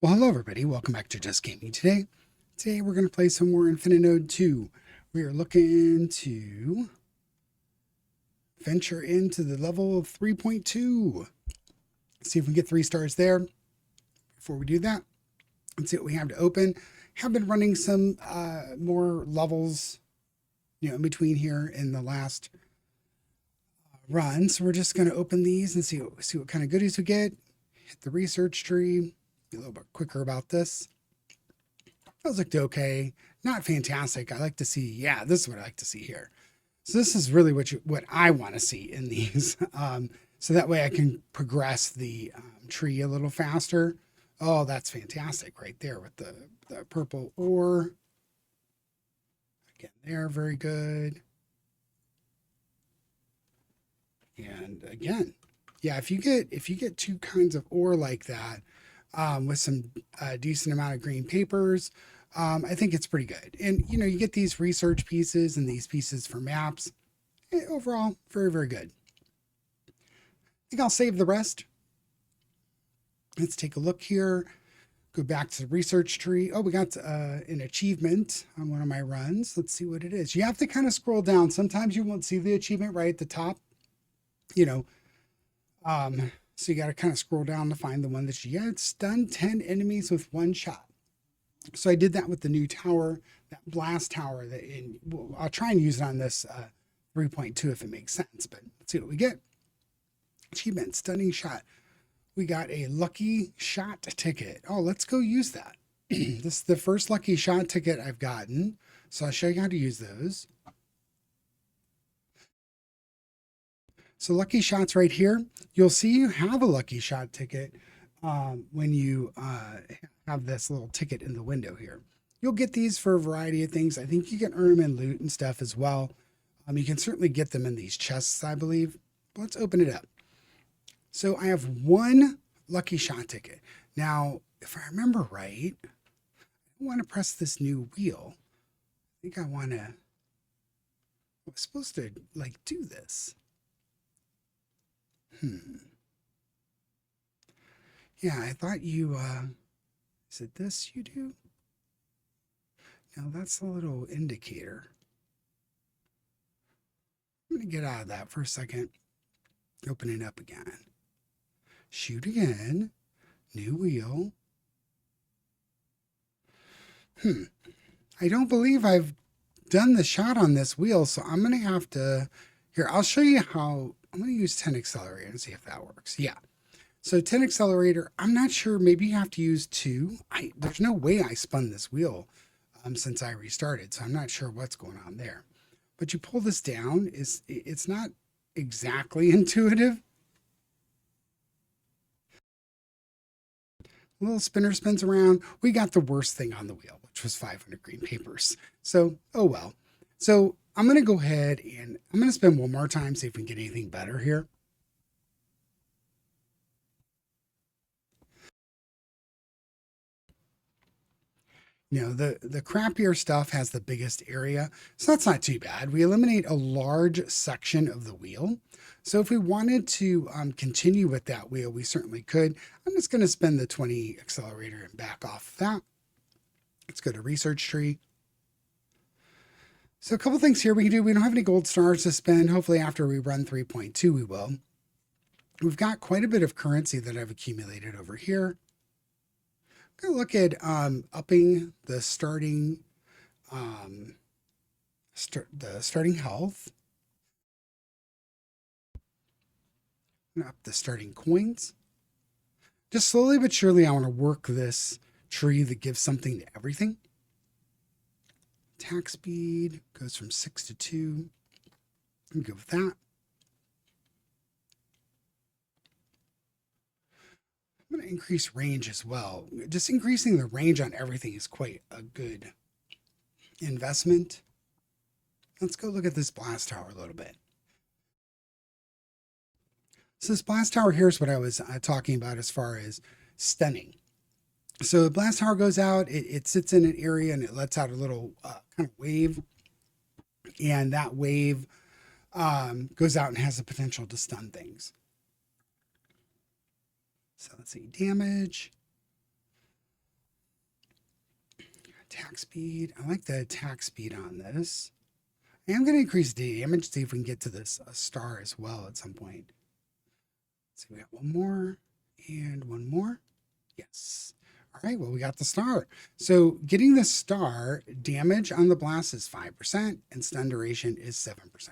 Well, hello everybody. Welcome back to Just Gaming. Today we're going to play some more Infinitode 2. We are looking to venture into the level of 3.2. See if we can get 3 stars there. Before we do that, let's see what we have to open. Have been running some more levels, in between here in the last run. So we're just going to open these and see what kind of goodies we get. Hit the research tree. Be a little bit quicker about this. Those looked okay. Not fantastic. I like to see, this is what I like to see here. So this is really what I want to see in these. So that way I can progress the tree a little faster. Oh, that's fantastic right there with the purple ore. Again, there, very good. And again, if you get 2 kinds of ore like that, with some decent amount of green papers, I think it's pretty good. And you get these research pieces and these pieces for maps. Overall, very, very good. I think I'll save the rest. Let's take a look here. Go back to the research tree. Oh, we got an achievement on one of my runs. Let's see what it is. You have to kind of scroll down. Sometimes you won't see the achievement right at the top. So you got to kind of scroll down to find the one that you get. Stun 10 enemies with 1 shot. So I did that with the new tower, that blast tower. I'll try and use it on this 3.2 if it makes sense. But let's see what we get. Achievement, stunning shot. We got a lucky shot ticket. Oh, let's go use that. This is the first lucky shot ticket I've gotten. So I'll show you how to use those. So lucky shots right here. You'll see you have a lucky shot ticket when you have this little ticket in the window here. You'll get these for a variety of things. I think you can earn them in loot and stuff as well. You can certainly get them in these chests, I believe. But let's open it up. So I have 1 lucky shot ticket. Now, if I remember right, I want to press this new wheel. I think I was supposed to do this. Yeah, I thought you, is it this you do? No, that's the little indicator. I'm going to get out of that for a second. Open it up again. Shoot again. New wheel. I don't believe I've done the shot on this wheel, so I'm going to have to, here, I'll show you how. I'm going to use 10 accelerator and see if that works. Yeah. So 10 accelerator, I'm not sure. Maybe you have to use 2. There's no way I spun this wheel since I restarted. So I'm not sure what's going on there. But you pull this down, it's not exactly intuitive. A little spinner spins around. We got the worst thing on the wheel, which was 500 green papers. So, oh well. So I'm going to go ahead and I'm going to spin one more time, see if we can get anything better here. The crappier stuff has the biggest area, so that's not too bad. We eliminate a large section of the wheel. So if we wanted to continue with that wheel, we certainly could. I'm just going to spin the 20 accelerator and back off of that. Let's go to research tree. So a couple things here we can do. We don't have any gold stars to spend. Hopefully after we run 3.2, we will. We've got quite a bit of currency that I've accumulated over here. I'm going to look at upping the starting health. I'm going to up the starting coins. Just slowly but surely, I want to work this tree that gives something to everything. Attack speed goes from 6 to 2. I'm good with that. I'm going to increase range as well. Just increasing the range on everything is quite a good investment. Let's go look at this blast tower a little bit. So this blast tower here is what I was talking about as far as stunning. So the blast tower goes out, it sits in an area and it lets out a little kind of wave. And that wave goes out and has the potential to stun things. So let's see, damage. Attack speed. I like the attack speed on this. I am going to increase the damage, see if we can get to this star as well at some point. So we got one more and one more. Yes. All right, well, we got the star. So getting the star, damage on the blast is 5% and stun duration is 7%.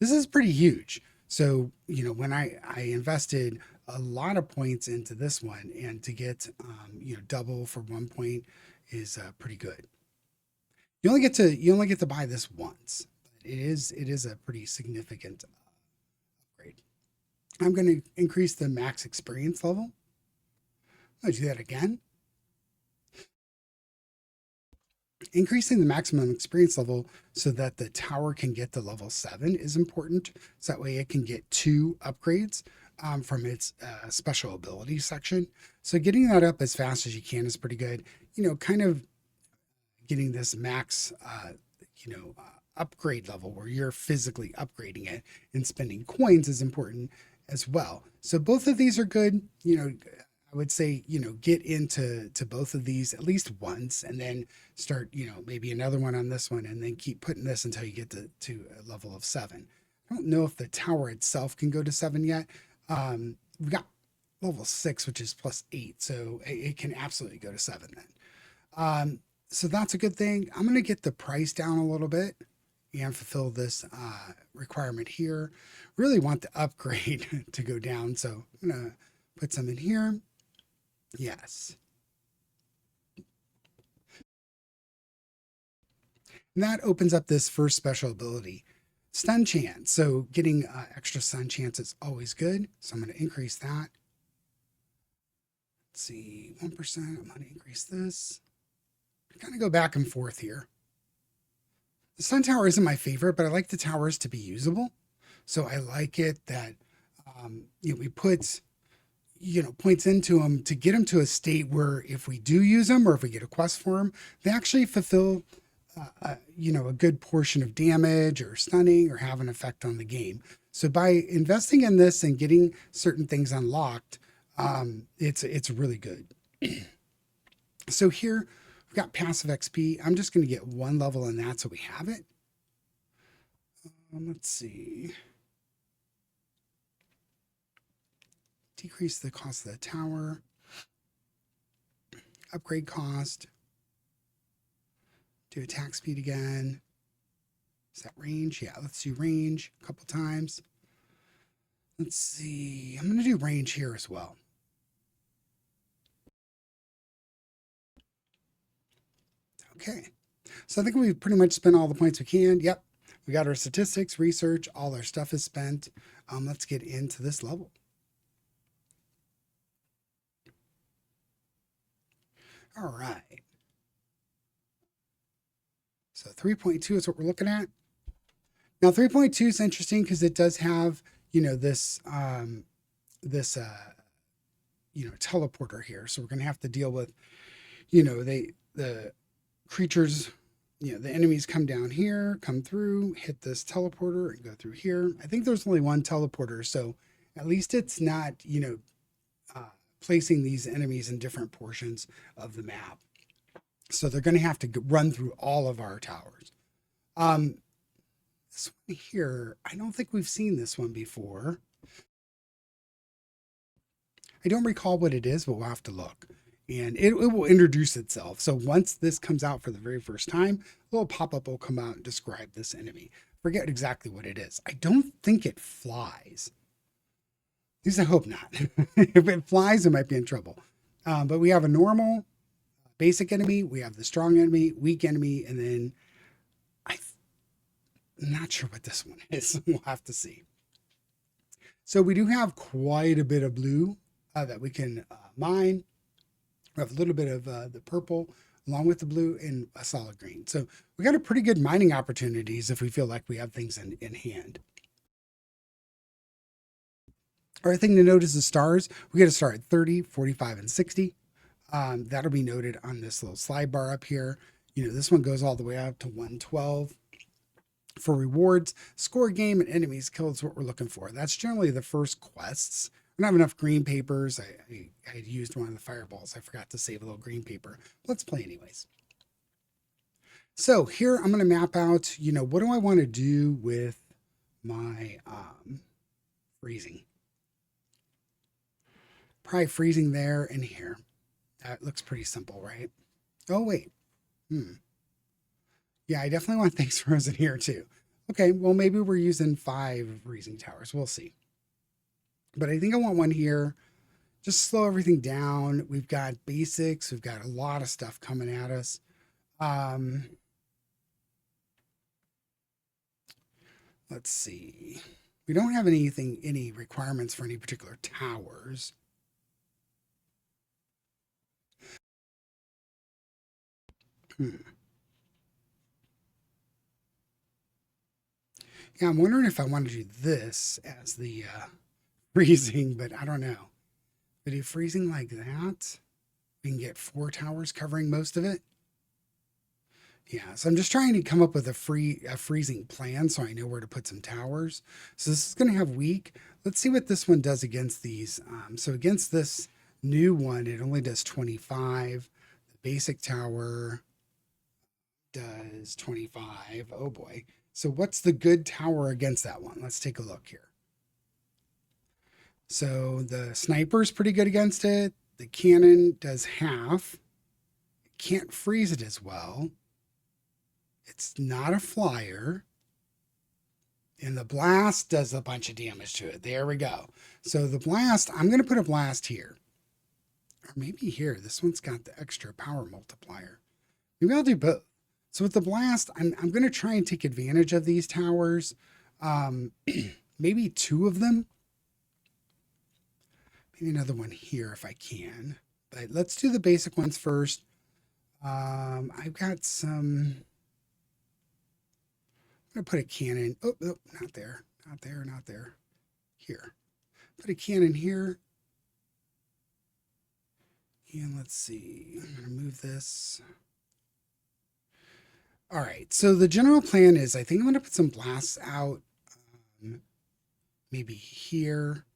This is pretty huge. So, you know, when I invested a lot of points into this one, and to get, you know, double for 1 point is pretty good. You only get to buy this once. It is a pretty significant upgrade. I'm going to increase the max experience level. I'll do that again. Increasing the maximum experience level so that the tower can get to level 7 is important. So that way it can get 2 upgrades from its special ability section. So getting that up as fast as you can is pretty good. You know, kind of getting this max, upgrade level where you're physically upgrading it and spending coins is important as well. So both of these are good. You know, I would say, you know, get into both of these at least once, and then start, you know, maybe another one on this one, and then keep putting this until you get to a level of 7. I don't know if the tower itself can go to 7 yet. We've got level 6, which is +8, so it can absolutely go to 7 then. So that's a good thing. I'm going to get the price down a little bit and fulfill this requirement here. Really want the upgrade to go down, so I'm going to put some in here. Yes. And that opens up this first special ability, stun chance. So getting extra stun chance is always good. So I'm going to increase that. Let's see, 1%. I'm going to increase this. Kind of go back and forth here. The sun tower isn't my favorite, but I like the towers to be usable. So I like it that we put points into them to get them to a state where if we do use them, or if we get a quest for them, they actually fulfill a good portion of damage or stunning or have an effect on the game. So by investing in this and getting certain things unlocked, it's really good. So here we've got passive XP. I'm just going to get 1 level in that so we have it. Let's see. Decrease the cost of the tower. Upgrade cost. Do attack speed again. Is that range? Yeah, let's do range a couple times. Let's see. I'm going to do range here as well. Okay. So I think we've pretty much spent all the points we can. Yep. We got our statistics, research, all our stuff is spent. Let's get into this level. All right. So 3.2 is what we're looking at. Now 3.2 is interesting because it does have, this teleporter here. So we're going to have to deal with, the creatures, the enemies come down here, come through, hit this teleporter and go through here. I think there's only one teleporter. So at least it's not, placing these enemies in different portions of the map. So they're going to have to run through all of our towers. This one here, I don't think we've seen this one before. I don't recall what it is, but we'll have to look. And it will introduce itself. So once this comes out for the very first time, a little pop-up will come out and describe this enemy. Forget exactly what it is. I don't think it flies. At least I hope not. If it flies, it might be in trouble. But we have a normal, basic enemy. We have the strong enemy, weak enemy, and then I'm not sure what this one is. We'll have to see. So we do have quite a bit of blue that we can mine. We have a little bit of the purple along with the blue and a solid green. So we got a pretty good mining opportunities if we feel like we have things in hand. Our thing to note is the stars. We get a star at 30, 45, and 60. That'll be noted on this little slide bar up here. This one goes all the way up to 112. For rewards, score game and enemies killed is what we're looking for. That's generally the first quests. We don't have enough green papers. I had used one of the fireballs. I forgot to save a little green paper. Let's play anyways. So here I'm going to map out, what do I want to do with my freezing? Probably freezing there and here. That looks pretty simple, right? Oh, wait. Hmm. Yeah, I definitely want things frozen here too. Okay, well, maybe we're using 5 freezing towers. We'll see. But I think I want one here. Just slow everything down. We've got basics. We've got a lot of stuff coming at us. Um, let's see. We don't have any requirements for any particular towers. Hmm. Yeah, I'm wondering if I want to do this as the freezing, but I don't know. But if freezing like that, we can get 4 towers covering most of it. Yeah, so I'm just trying to come up with a freezing plan so I know where to put some towers. So this is going to have weak. Let's see what this one does against these. So against this new one, it only does 25. The basic tower does 25. Oh boy. So what's the good tower against that one? Let's take a look here. So the sniper's pretty good against it. The cannon does half. It can't freeze it as well. It's not a flyer. And the blast does a bunch of damage to it. There we go. So the blast, I'm going to put a blast here. Or maybe here. This one's got the extra power multiplier. Maybe I'll do both. So with the blast, I'm going to try and take advantage of these towers. Maybe 2 of them. Maybe another one here if I can. But let's do the basic ones first. I've got some... I'm going to put a cannon. Oh, not there. Not there, not there. Here. Put a cannon here. And let's see. I'm going to move this. All right. So the general plan is I think I'm going to put some blasts out. Maybe here.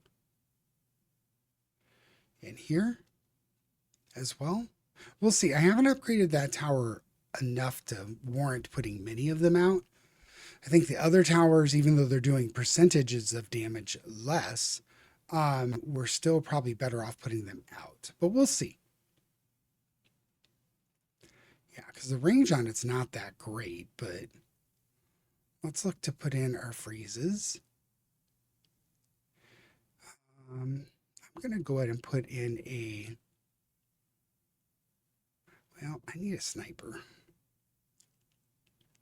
And here as well. We'll see. I haven't upgraded that tower enough to warrant putting many of them out. I think the other towers, even though they're doing percentages of damage less, we're still probably better off putting them out. But we'll see. Yeah, because the range on it's not that great, but let's look to put in our freezes. I'm going to go ahead and put in a... Well, I need a sniper.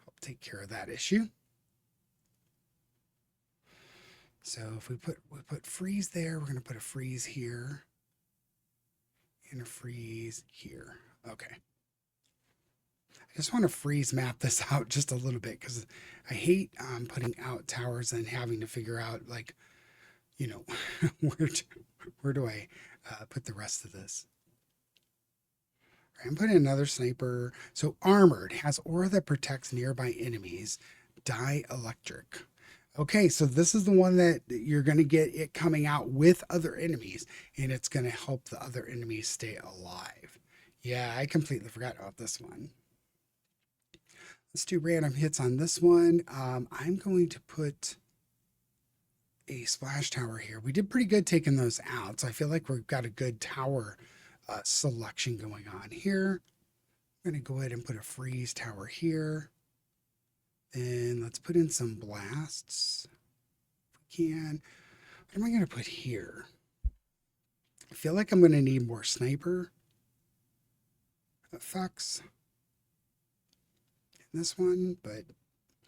Help take care of that issue. So if we put freeze there, we're going to put a freeze here and a freeze here. Okay. I just want to freeze map this out just a little bit because I hate putting out towers and having to figure out like, where do I put the rest of this? Right, I'm putting another sniper. So armored has aura that protects nearby enemies. Dielectric. Okay, so this is the one that you're going to get it coming out with other enemies, and it's going to help the other enemies stay alive. Yeah, I completely forgot about this one. Let's do random hits on this one. I'm going to put a splash tower here. We did pretty good taking those out, so I feel like we've got a good tower selection going on here. I'm going to go ahead and put a freeze tower here. Then let's put in some blasts. If we can. What am I going to put here? I feel like I'm going to need more sniper effects in this one, but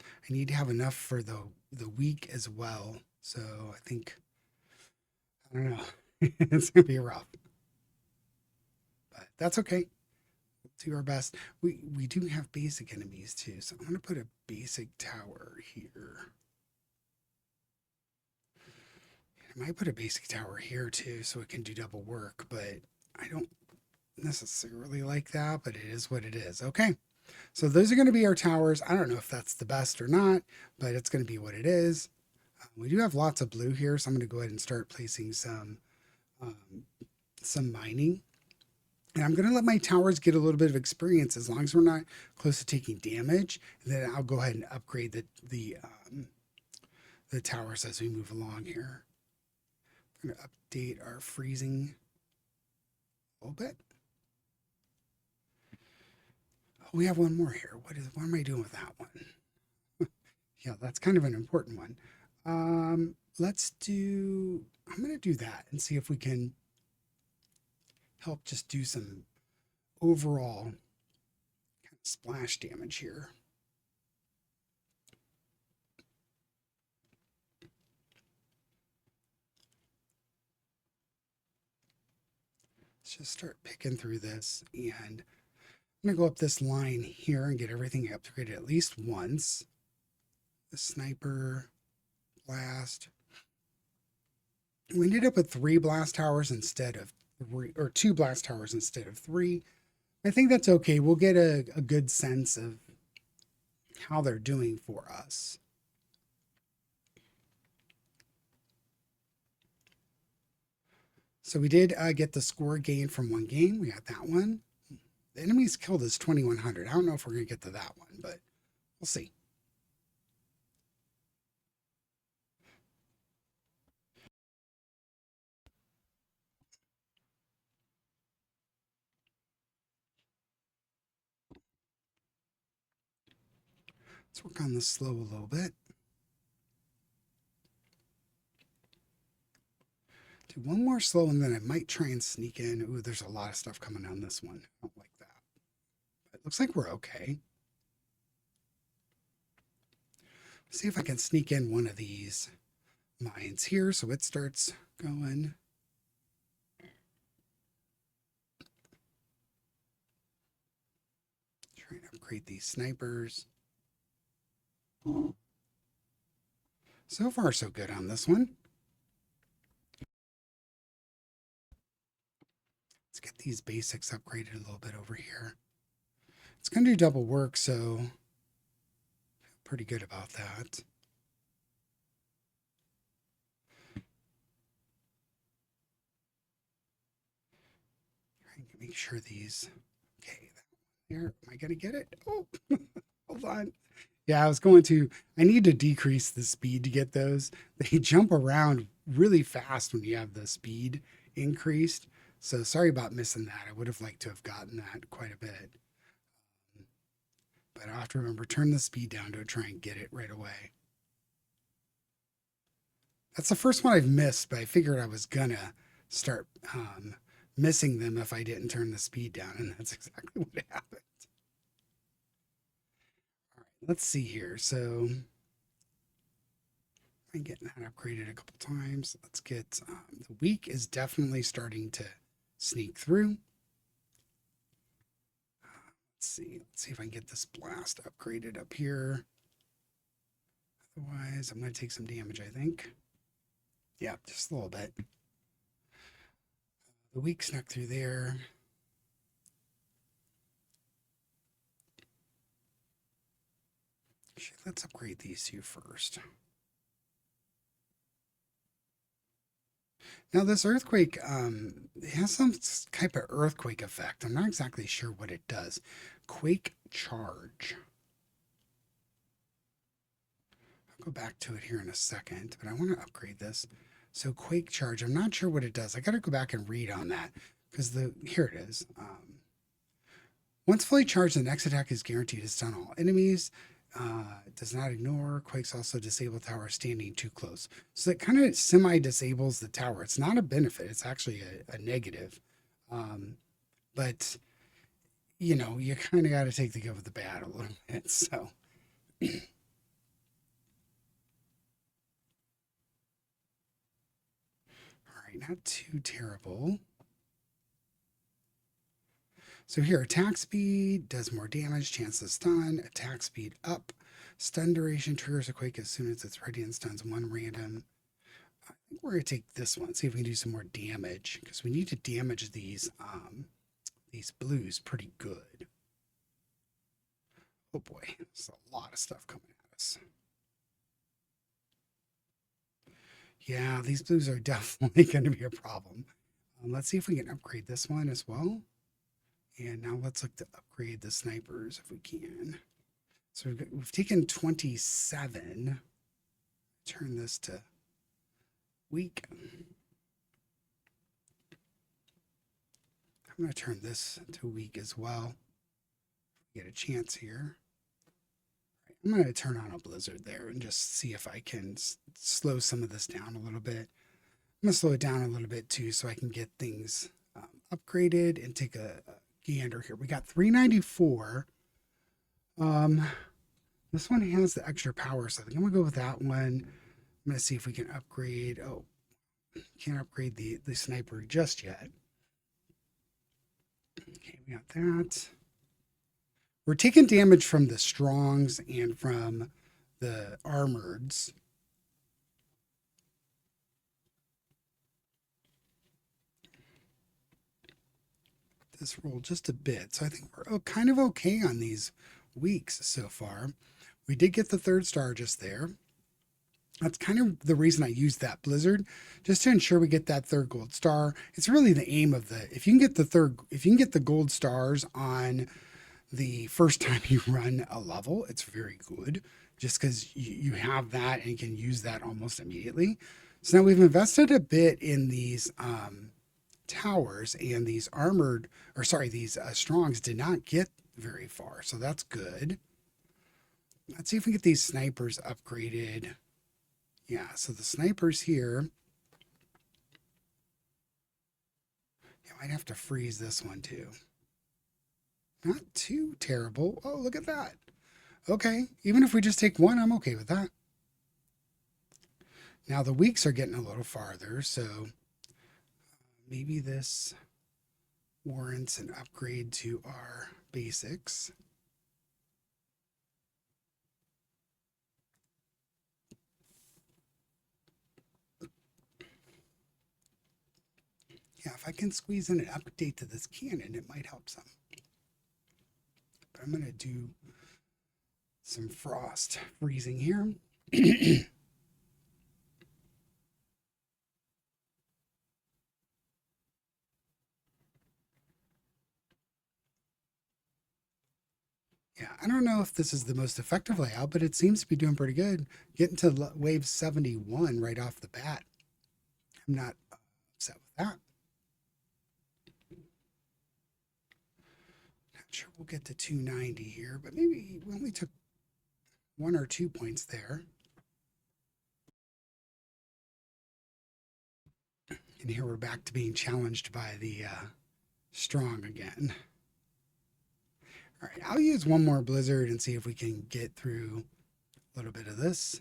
I need to have enough for the weak as well. So I think, I don't know, it's going to be rough. But that's okay. We'll do our best. We do have basic enemies too, so I'm going to put a basic tower here. I might put a basic tower here too so it can do double work, but I don't necessarily like that, but it is what it is. Okay, so those are going to be our towers. I don't know if that's the best or not, but it's going to be what it is. We do have lots of blue here, so I'm going to go ahead and start placing some mining. And I'm going to let my towers get a little bit of experience as long as we're not close to taking damage. And then I'll go ahead and upgrade the towers as we move along here. I'm going to update our freezing a little bit. Oh, we have one more here. What am I doing with that one? Yeah, that's kind of an important one. I'm going to do that and see if we can help just do some overall kind of splash damage here. Let's just start picking through this, and I'm going to go up this line here and get everything upgraded at least once. The sniper, blast. We ended up with 3 blast towers instead of 3, or 2 blast towers instead of 3. I think that's okay. We'll get a good sense of how they're doing for us. So we did get the score gain from one game. We got that one. The enemies killed is 2,100. I don't know if we're going to get to that one, but we'll see. Let's work on this slow a little bit. Do one more slow, and then I might try and sneak in. Ooh, there's a lot of stuff coming on this one. I don't like that. But it looks like we're okay. See if I can sneak in one of these mines here so it starts going. Trying to upgrade these snipers. So far, so good on this one. Let's get these basics upgraded a little bit over here. It's going to do double work, so pretty good about that. Trying to make sure these. Okay, here. Am I going to get it? Oh, hold on. Yeah, I need to decrease the speed to get those. They jump around really fast when you have the speed increased. So sorry about missing that. I would have liked to have gotten that quite a bit. But I'll have to remember, turn the speed down to try and get it right away. That's the first one I've missed, but I figured I was gonna start missing them if I didn't turn the speed down, and that's exactly what happened. All right, let's see here. So I'm getting that upgraded a couple times. Let's get the weak is definitely starting to sneak through. Let's see if I can get this blast upgraded up here. Otherwise, I'm going to take some damage, I think. Yeah, just a little bit. The weak snuck through there. Actually, let's upgrade these two first. Now, this earthquake it has some type of earthquake effect. I'm not exactly sure what it does. Quake charge. I'll go back to it here in a second, but I want to upgrade this. So quake charge, I'm not sure what it does. I got to go back and read on that because here it is. Once fully charged, the next attack is guaranteed to stun all enemies. Does not ignore. Quakes also disable tower standing too close. So it kind of semi-disables the tower. It's not a benefit. It's actually a negative. But, you know, you kind of got to take the good with the bad a little bit. So. All right, not too terrible. So here, attack speed does more damage, chance to stun, attack speed up, stun duration triggers a quake as soon as it's ready and stuns one random. I think we're going to take this one, see if we can do some more damage, because we need to damage these blues pretty good. Oh boy, there's a lot of stuff coming at us. Yeah, these blues are definitely going to be a problem. Let's see if we can upgrade this one as well. And now let's look to upgrade the snipers if we can. So we've taken 27. Turn this to weak. I'm going to turn this to weak as well. Get a chance here. I'm going to turn on a blizzard there and just see if I can slow some of this down a little bit. I'm going to slow it down a little bit too so I can get things upgraded and take a gander here. We got 394. This one has the extra power, so I think I'm going to go with that one. I'm going to see if we can upgrade. Oh, can't upgrade the sniper just yet. Okay, we got that. We're taking damage from the strongs and from the armoreds. This roll just a bit. So I think we're kind of okay on these weeks so far. We did get the 3rd star just there. That's kind of the reason I used that blizzard, just to ensure we get that 3rd gold star. It's really the aim of if you can get the gold stars on the first time you run a level, it's very good, just because you have that and you can use that almost immediately. So now we've invested a bit in these towers, and these these strongs did not get very far, so that's good. Let's see if we get these snipers upgraded. Yeah, so the snipers here. Yeah, I might have to freeze this one too. Not too terrible. Oh, look at that. Okay, even if we just take one, I'm okay with that. Now the weeks are getting a little farther, so maybe this warrants an upgrade to our basics. Yeah, if I can squeeze in an update to this cannon, it might help some. But I'm going to do some frost freezing here. Yeah, I don't know if this is the most effective layout, but it seems to be doing pretty good. Getting to wave 71 right off the bat. I'm not upset with that. Not sure we'll get to 290 here, but maybe we only took 1 or 2 points there. And here we're back to being challenged by the strong again. All right, I'll use one more blizzard and see if we can get through a little bit of this.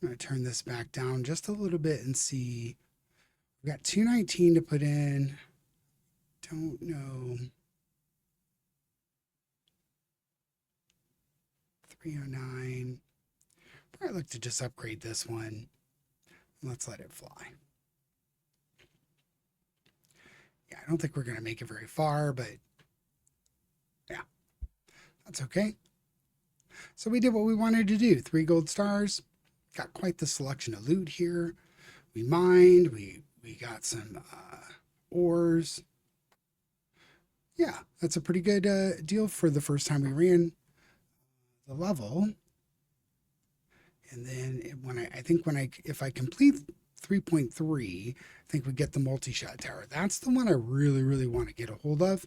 I'm going to turn this back down just a little bit and see. We've got 219 to put in. Don't know. 309. Probably look to just upgrade this one. Let's let it fly. Yeah, I don't think we're going to make it very far, but yeah, that's okay. So we did what we wanted to do. 3 gold stars. Got quite the selection of loot here. We mined. We got some ores. Yeah, that's a pretty good deal for the first time we ran the level. And then if I complete 3.3, I think we get the multi-shot tower. That's the one I really, really want to get a hold of.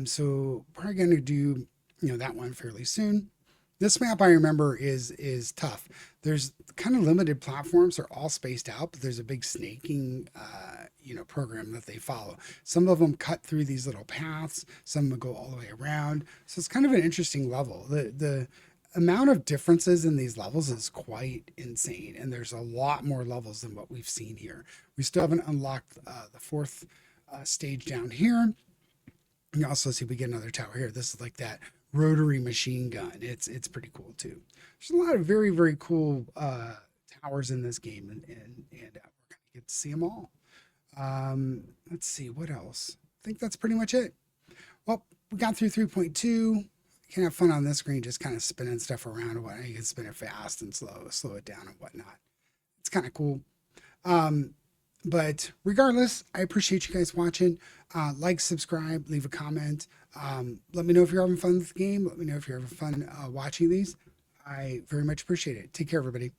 So probably going to do, that one fairly soon. This map, I remember, is tough. There's kind of limited platforms. They're all spaced out, but there's a big snaking, program that they follow. Some of them cut through these little paths. Some will go all the way around. So it's kind of an interesting level. The amount of differences in these levels is quite insane, and there's a lot more levels than what we've seen here. We still haven't unlocked the 4th stage down here. You also see we get another tower here. This is like that rotary machine gun. It's pretty cool too. There's a lot of very, very cool towers in this game, and we're gonna get to see them all. Let's see what else. I think that's pretty much it. Well, we got through 3.2. You can have fun on this screen, just kind of spinning stuff around and whatnot. You can spin it fast and slow it down and whatnot. It's kind of cool. But regardless, I appreciate you guys watching. Like, subscribe, leave a comment. Let me know if you're having fun with the game. Let me know if you're having fun watching these. I very much appreciate it. Take care, everybody.